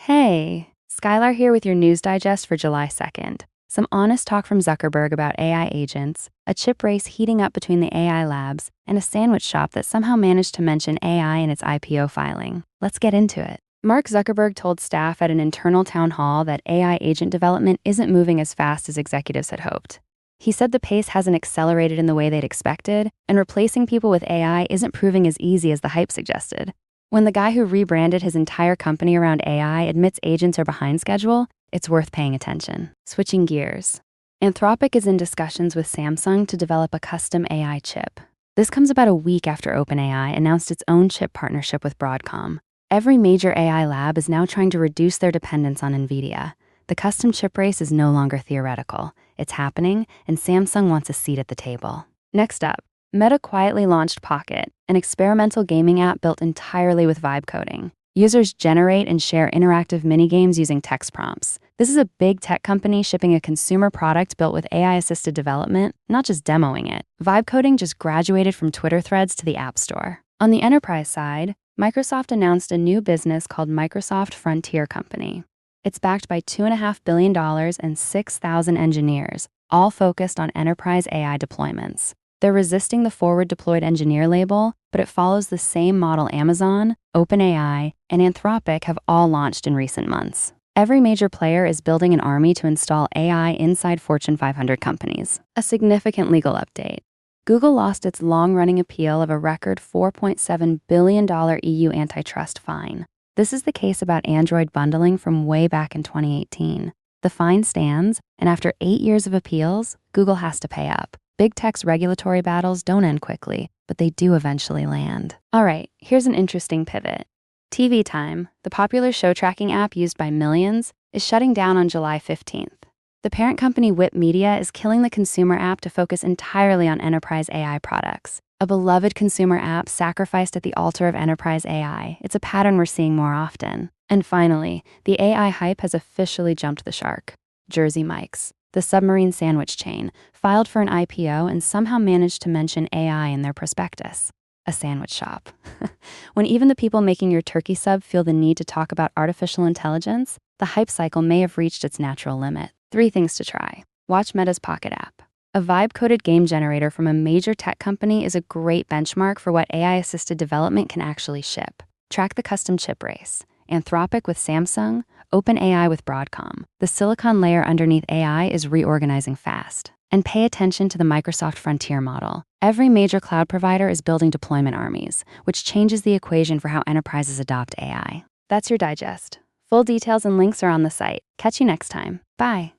Hey, Skylar here with your news digest for July 2nd. Some honest talk from Zuckerberg about AI agents, a chip race heating up between the AI labs, and a sandwich shop that somehow managed to mention AI in its IPO filing. Let's get into it. Mark Zuckerberg told staff at an internal town hall that AI agent development isn't moving as fast as executives had hoped. He said the pace hasn't accelerated in the way they'd expected, and replacing people with AI isn't proving as easy as the hype suggested. When the guy who rebranded his entire company around AI admits agents are behind schedule, it's worth paying attention. Switching gears. Anthropic is in discussions with Samsung to develop a custom AI chip. This comes about a week after OpenAI announced its own chip partnership with Broadcom. Every major AI lab is now trying to reduce their dependence on NVIDIA. The custom chip race is no longer theoretical. It's happening, and Samsung wants a seat at the table. Next up, Meta quietly launched Pocket, an experimental gaming app built entirely with vibe coding. Users generate and share interactive minigames using text prompts. This is a big tech company shipping a consumer product built with AI-assisted development, not just demoing it. Vibe coding just graduated from Twitter threads to the App Store. On the enterprise side, Microsoft announced a new business called Microsoft Frontier Company. It's backed by $2.5 billion and 6,000 engineers, all focused on enterprise AI deployments. They're resisting the forward-deployed engineer label, but it follows the same model Amazon, OpenAI, and Anthropic have all launched in recent months. Every major player is building an army to install AI inside Fortune 500 companies. A significant legal update. Google lost its long-running appeal of a record $4.7 billion EU antitrust fine. This is the case about Android bundling from way back in 2018. The fine stands, and after 8 years of appeals, Google has to pay up. Big tech's regulatory battles don't end quickly, but they do eventually land. All right, here's an interesting pivot. TV Time, the popular show tracking app used by millions, is shutting down on July 15th. The parent company Whip Media is killing the consumer app to focus entirely on enterprise AI products. A beloved consumer app sacrificed at the altar of enterprise AI. It's a pattern we're seeing more often. And finally, the AI hype has officially jumped the shark. Jersey Mike's, the submarine sandwich chain, filed for an IPO and somehow managed to mention AI in their prospectus. A sandwich shop. When even the people making your turkey sub feel the need to talk about artificial intelligence, the hype cycle may have reached its natural limit. 3 things to try. Watch Meta's Pocket app. A vibe-coded game generator from a major tech company is a great benchmark for what AI-assisted development can actually ship. Track the custom chip race. Anthropic with Samsung, OpenAI with Broadcom. The silicon layer underneath AI is reorganizing fast. And pay attention to the Microsoft Frontier model. Every major cloud provider is building deployment armies, which changes the equation for how enterprises adopt AI. That's your digest. Full details and links are on the site. Catch you next time. Bye.